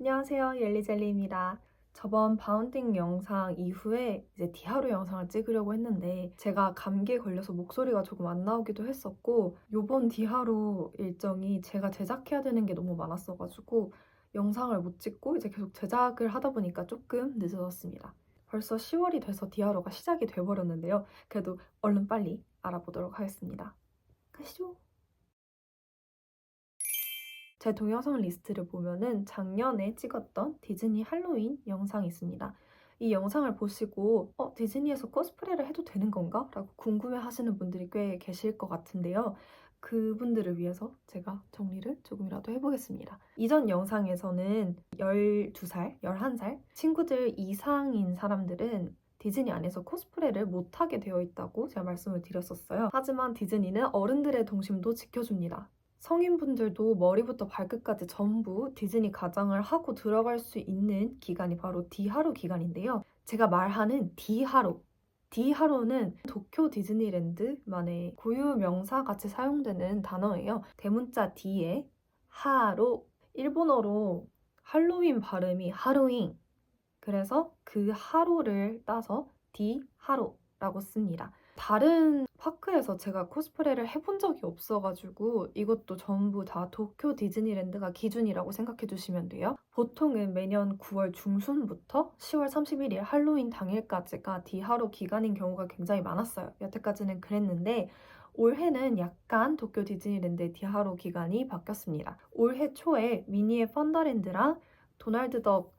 안녕하세요, 옐리젤리입니다. 저번 바운딩 영상 이후에 이제 디하로 영상을 찍으려고 했는데 제가 감기에 걸려서 목소리가 조금 안 나오기도 했었고 요번 디하로 일정이 제가 제작해야 되는 게 너무 많았어가지고 영상을 못 찍고 이제 계속 제작을 하다 보니까 조금 늦어졌습니다. 벌써 10월이 돼서 디하로가 시작이 돼버렸는데요. 그래도 얼른 빨리 알아보도록 하겠습니다. 가시죠. 제 동영상 리스트를 보면은 작년에 찍었던 디즈니 할로윈 영상이 있습니다. 이 영상을 보시고 디즈니에서 코스프레를 해도 되는 건가? 라고 궁금해 하시는 분들이 꽤 계실 것 같은데요. 그분들을 위해서 제가 정리를 조금이라도 해보겠습니다. 이전 영상에서는 12살, 11살 친구들 이상인 사람들은 디즈니 안에서 코스프레를 못하게 되어 있다고 제가 말씀을 드렸었어요. 하지만 디즈니는 어른들의 동심도 지켜줍니다. 성인분들도 머리부터 발끝까지 전부 디즈니 가장을 하고 들어갈 수 있는 기간이 바로 디하로 기간인데요. 제가 말하는 디하로는 도쿄 디즈니랜드만의 고유 명사 같이 사용되는 단어예요. 대문자 D에 하로, 일본어로 할로윈 발음이 하로윈. 그래서 그 하로를 따서 디하로라고 씁니다. 다른 파크에서 제가 코스프레를 해본 적이 없어가지고 이것도 전부 다 도쿄 디즈니랜드가 기준이라고 생각해 주시면 돼요. 보통은 매년 9월 중순부터 10월 31일 할로윈 당일까지가 디하로 기간인 경우가 굉장히 많았어요. 여태까지는 그랬는데 올해는 약간 도쿄 디즈니랜드의 디하로 기간이 바뀌었습니다. 올해 초에 미니의 펀더랜드랑 도널드 덕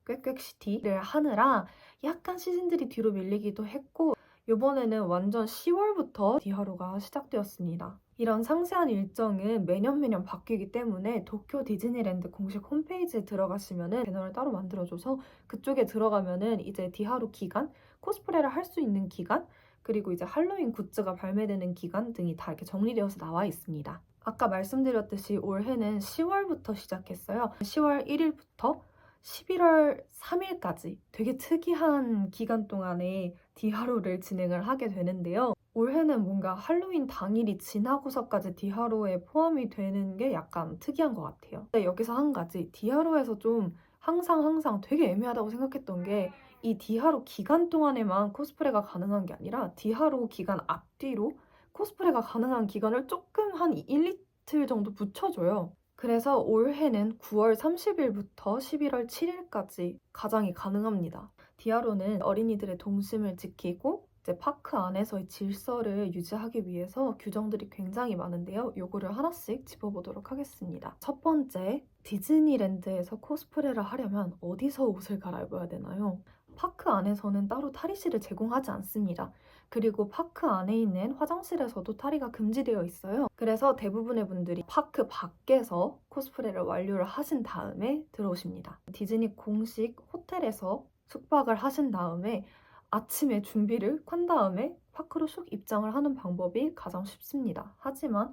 꽥꽥시티를 하느라 약간 시즌들이 뒤로 밀리기도 했고 이번에는 완전 10월부터 디하로가 시작되었습니다. 이런 상세한 일정은 매년 바뀌기 때문에 도쿄 디즈니랜드 공식 홈페이지에 들어가시면은 배너를 따로 만들어줘서 그쪽에 들어가면은 이제 디하로 기간, 코스프레를 할 수 있는 기간, 그리고 이제 할로윈 굿즈가 발매되는 기간 등이 다 이렇게 정리되어서 나와 있습니다. 아까 말씀드렸듯이 올해는 10월부터 시작했어요. 10월 1일부터 11월 3일까지 되게 특이한 기간 동안에 디하로를 진행을 하게 되는데요. 올해는 뭔가 할로윈 당일이 지나고서까지 디하로에 포함이 되는 게 약간 특이한 것 같아요. 근데 여기서 한 가지, 디하로에서 좀 항상 되게 애매하다고 생각했던 게 이 디하로 기간 동안에만 코스프레가 가능한 게 아니라 디하로 기간 앞뒤로 코스프레가 가능한 기간을 조금 한 1, 이틀 정도 붙여줘요. 그래서 올해는 9월 30일부터 11월 7일까지 가장이 가능합니다. 디아로는 어린이들의 동심을 지키고 이제 파크 안에서의 질서를 유지하기 위해서 규정들이 굉장히 많은데요. 요거를 하나씩 짚어보도록 하겠습니다. 첫 번째, 디즈니랜드에서 코스프레를 하려면 어디서 옷을 갈아입어야 되나요? 파크 안에서는 따로 탈의실을 제공하지 않습니다. 그리고 파크 안에 있는 화장실에서도 탈의가 금지되어 있어요. 그래서 대부분의 분들이 파크 밖에서 코스프레를 완료를 하신 다음에 들어오십니다. 디즈니 공식 호텔에서 숙박을 하신 다음에 아침에 준비를 한 다음에 파크로 쑥 입장을 하는 방법이 가장 쉽습니다. 하지만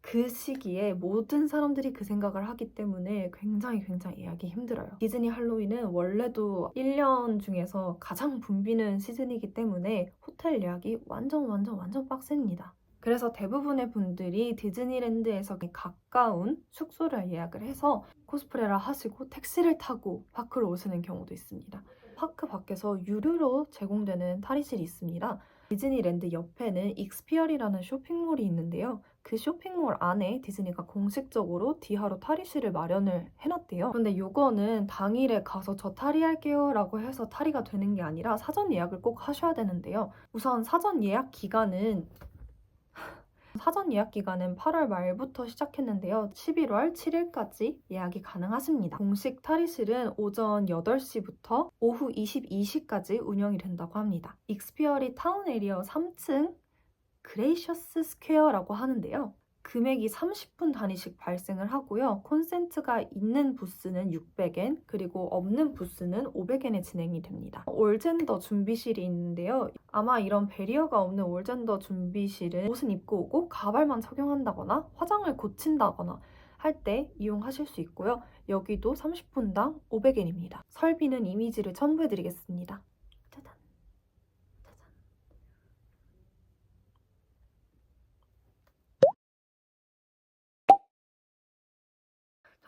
그 시기에 모든 사람들이 그 생각을 하기 때문에 굉장히 예약이 힘들어요. 디즈니 할로윈은 원래도 1년 중에서 가장 붐비는 시즌이기 때문에 호텔 예약이 완전 빡셉니다. 그래서 대부분의 분들이 디즈니랜드에서 가까운 숙소를 예약을 해서 코스프레를 하시고 택시를 타고 파크로 오시는 경우도 있습니다. 파크 밖에서 유료로 제공되는 탈의실이 있습니다. 디즈니랜드 옆에는 익스피어리라는 쇼핑몰이 있는데요. 그 쇼핑몰 안에 디즈니가 공식적으로 디하로 탈의실을 마련을 해놨대요. 근데 요거는 당일에 가서 저 탈의할게요 라고 해서 탈의가 되는 게 아니라 사전 예약을 꼭 하셔야 되는데요. 우선 사전 예약 기간은 8월 말부터 시작했는데요. 11월 7일까지 예약이 가능하십니다. 공식 탈의실은 오전 8시부터 오후 22시까지 운영이 된다고 합니다. 익스피어리 타운 에리어 3층 그레이셔스 스퀘어라고 하는데요. 금액이 30분 단위씩 발생을 하고요. 콘센트가 있는 부스는 600엔, 그리고 없는 부스는 500엔에 진행이 됩니다. 올젠더 준비실이 있는데요. 아마 이런 배리어가 없는 올젠더 준비실은 옷은 입고 오고 가발만 착용한다거나 화장을 고친다거나 할 때 이용하실 수 있고요. 여기도 30분당 500엔입니다. 설비는 이미지를 첨부해드리겠습니다. 짜잔.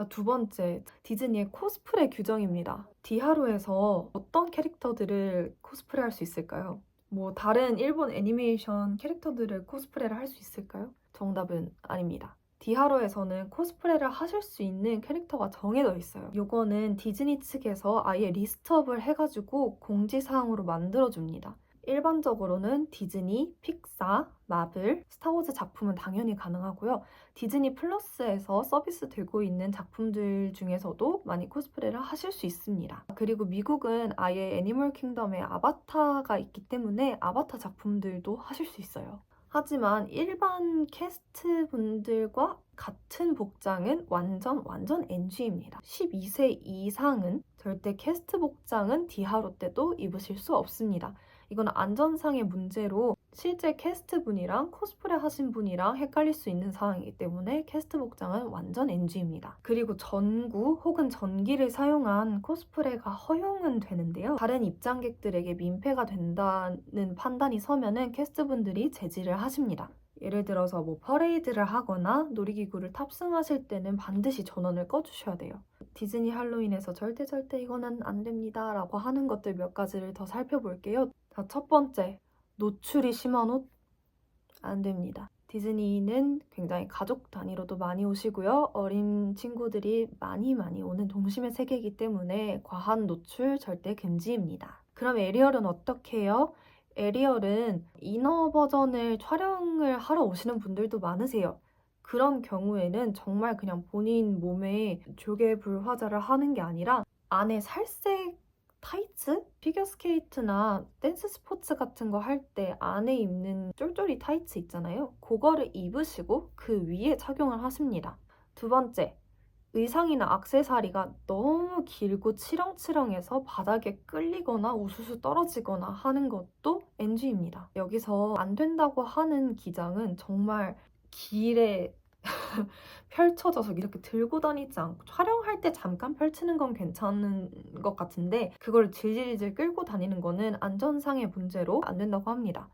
자, 두 번째, 디즈니의 코스프레 규정입니다. 디하로에서 어떤 캐릭터들을 코스프레 할 수 있을까요? 뭐 다른 일본 애니메이션 캐릭터들을 코스프레를 할 수 있을까요? 정답은 아닙니다. 디하로에서는 코스프레를 하실 수 있는 캐릭터가 정해져 있어요. 요거는 디즈니 측에서 아예 리스트업을 해가지고 공지사항으로 만들어줍니다. 일반적으로는 디즈니, 픽사, 마블, 스타워즈 작품은 당연히 가능하고요. 디즈니 플러스에서 서비스 들고 있는 작품들 중에서도 많이 코스프레를 하실 수 있습니다. 그리고 미국은 아예 애니멀 킹덤에 아바타가 있기 때문에 아바타 작품들도 하실 수 있어요. 하지만 일반 캐스트 분들과 같은 복장은 완전 NG입니다. 12세 이상은 절대 캐스트 복장은 디하로 때도 입으실 수 없습니다. 이건 안전상의 문제로 실제 캐스트 분이랑 코스프레 하신 분이랑 헷갈릴 수 있는 상황이기 때문에 캐스트 복장은 완전 NG입니다. 그리고 전구 혹은 전기를 사용한 코스프레가 허용은 되는데요. 다른 입장객들에게 민폐가 된다는 판단이 서면은 캐스트 분들이 제지를 하십니다. 예를 들어서 뭐 퍼레이드를 하거나 놀이기구를 탑승하실 때는 반드시 전원을 꺼주셔야 돼요. 디즈니 할로윈에서 절대 이거는 안 됩니다 라고 하는 것들 몇 가지를 더 살펴볼게요. 자, 첫 번째, 노출이 심한 옷? 안 됩니다. 디즈니는 굉장히 가족 단위로도 많이 오시고요. 어린 친구들이 많이 오는 동심의 세계이기 때문에 과한 노출 절대 금지입니다. 그럼 에리얼은 어떻게 해요? 에리얼은 이너 버전을 촬영을 하러 오시는 분들도 많으세요. 그런 경우에는 정말 그냥 본인 몸에 조개 불화자를 하는 게 아니라 안에 살색 타이츠? 피겨스케이트나 댄스 스포츠 같은 거 할 때 안에 입는 쫄쫄이 타이츠 있잖아요. 그거를 입으시고 그 위에 착용을 하십니다. 두 번째, 의상이나 액세서리가 너무 길고 치렁치렁해서 바닥에 끌리거나 우수수 떨어지거나 하는 것도 NG입니다. 여기서 안 된다고 하는 기장은 정말 길에 펼쳐져서 이렇게 들고 다니지 않고 촬영할 때 잠깐 펼치는 건 괜찮은 것 같은데 그걸 질질질 끌고 다니는 거는 안전상의 문제로 안 된다고 합니다.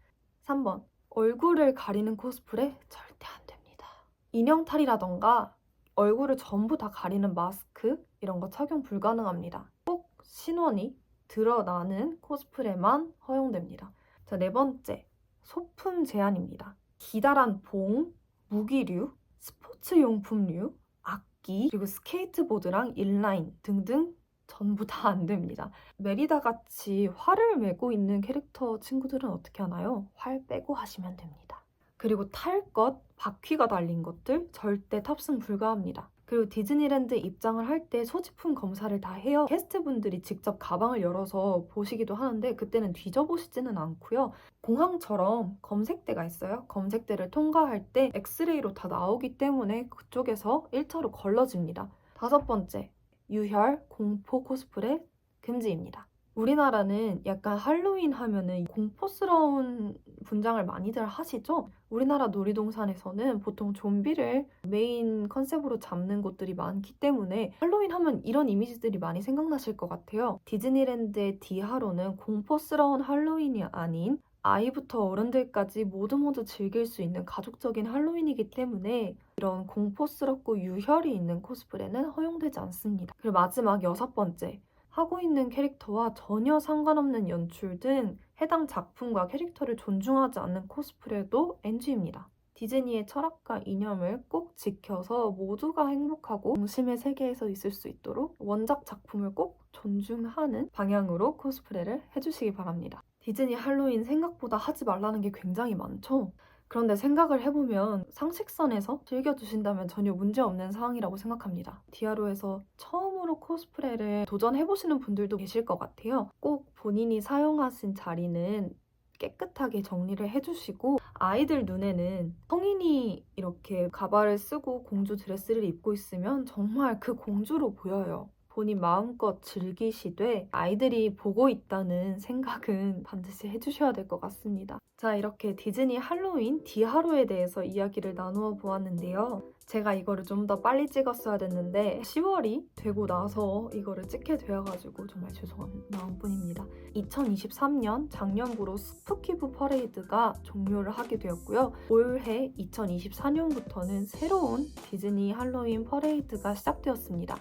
3번, 얼굴을 가리는 코스프레 절대 안 됩니다. 인형탈이라던가 얼굴을 전부 다 가리는 마스크 이런 거 착용 불가능합니다. 꼭 신원이 드러나는 코스프레만 허용됩니다. 자, 네 번째, 소품 제한입니다. 기다란 봉, 무기류, 스포츠용품류, 악기, 그리고 스케이트보드랑 인라인 등등 전부 다 안 됩니다. 메리다 같이 활을 메고 있는 캐릭터 친구들은 어떻게 하나요? 활 빼고 하시면 됩니다. 그리고 탈 것, 바퀴가 달린 것들 절대 탑승 불가합니다. 그리고 디즈니랜드 입장을 할 때 소지품 검사를 다 해요. 게스트분들이 직접 가방을 열어서 보시기도 하는데 그때는 뒤져보시지는 않고요. 공항처럼 검색대가 있어요. 검색대를 통과할 때 엑스레이로 다 나오기 때문에 그쪽에서 1차로 걸러집니다. 다섯 번째, 유혈, 공포 코스프레 금지입니다. 우리나라는 약간 할로윈 하면은 공포스러운 분장을 많이들 하시죠? 우리나라 놀이동산에서는 보통 좀비를 메인 컨셉으로 잡는 곳들이 많기 때문에 할로윈 하면 이런 이미지들이 많이 생각나실 것 같아요. 디즈니랜드의 디하로는 공포스러운 할로윈이 아닌 아이부터 어른들까지 모두 즐길 수 있는 가족적인 할로윈이기 때문에 이런 공포스럽고 유혈이 있는 코스프레는 허용되지 않습니다. 그리고 마지막 여섯 번째, 하고 있는 캐릭터와 전혀 상관없는 연출 등 해당 작품과 캐릭터를 존중하지 않는 코스프레도 NG입니다. 디즈니의 철학과 이념을 꼭 지켜서 모두가 행복하고 동심의 세계에서 있을 수 있도록 원작 작품을 꼭 존중하는 방향으로 코스프레를 해주시기 바랍니다. 디즈니 할로윈 생각보다 하지 말라는 게 굉장히 많죠? 그런데 생각을 해보면 상식선에서 즐겨주신다면 전혀 문제없는 상황이라고 생각합니다. 디아로에서 처음으로 코스프레를 도전해보시는 분들도 계실 것 같아요. 꼭 본인이 사용하신 자리는 깨끗하게 정리를 해주시고 아이들 눈에는 성인이 이렇게 가발을 쓰고 공주 드레스를 입고 있으면 정말 그 공주로 보여요. 본인 마음껏 즐기시되 아이들이 보고 있다는 생각은 반드시 해주셔야 될 것 같습니다. 자, 이렇게 디즈니 할로윈 디하로에 대해서 이야기를 나누어 보았는데요. 제가 이거를 좀 더 빨리 찍었어야 됐는데 10월이 되고 나서 이거를 찍게 되어가지고 정말 죄송한 마음뿐입니다. 2023년 작년부로 스푸키브 퍼레이드가 종료를 하게 되었고요. 올해 2024년부터는 새로운 디즈니 할로윈 퍼레이드가 시작되었습니다.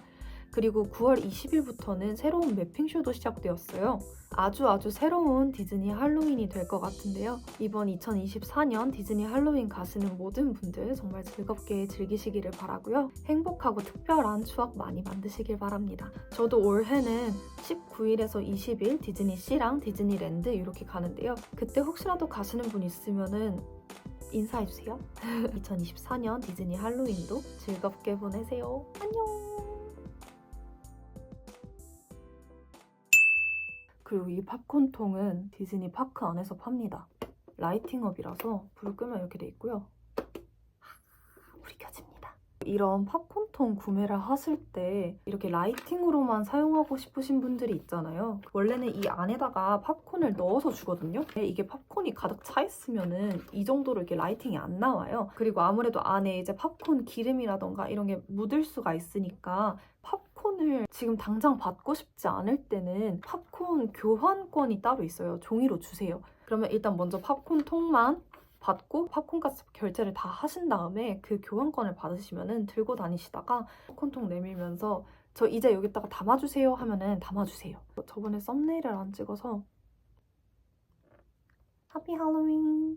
그리고 9월 20일부터는 새로운 매핑쇼도 시작되었어요. 아주 새로운 디즈니 할로윈이 될 것 같은데요. 이번 2024년 디즈니 할로윈 가시는 모든 분들 정말 즐겁게 즐기시기를 바라고요. 행복하고 특별한 추억 많이 만드시길 바랍니다. 저도 올해는 19일에서 20일 디즈니시랑 디즈니랜드 이렇게 가는데요. 그때 혹시라도 가시는 분 있으면은 인사해주세요. 2024년 디즈니 할로윈도 즐겁게 보내세요. 안녕! 그리고 이 팝콘통은 디즈니 파크 안에서 팝니다. 라이팅업이라서 불을 끄면 이렇게 돼 있고요. 불이 켜집니다. 이런 팝콘통 구매를 하실 때 이렇게 라이팅으로만 사용하고 싶으신 분들이 있잖아요. 원래는 이 안에다가 팝콘을 넣어서 주거든요. 이게 팝콘이 가득 차 있으면은 이 정도로 이렇게 라이팅이 안 나와요. 그리고 아무래도 안에 이제 팝콘 기름이라던가 이런 게 묻을 수가 있으니까 팝콘을 지금 당장 받고 싶지 않을 때는 팝콘 교환권이 따로 있어요. 종이로 주세요. 그러면 일단 먼저 팝콘 통만 받고 팝콘까지 결제를 다 하신 다음에 그 교환권을 받으시면은 들고 다니시다가 팝콘통 내밀면서 저 이제 여기다가 담아주세요 하면은 담아주세요. 저번에 썸네일을 안 찍어서 해피 할로윈!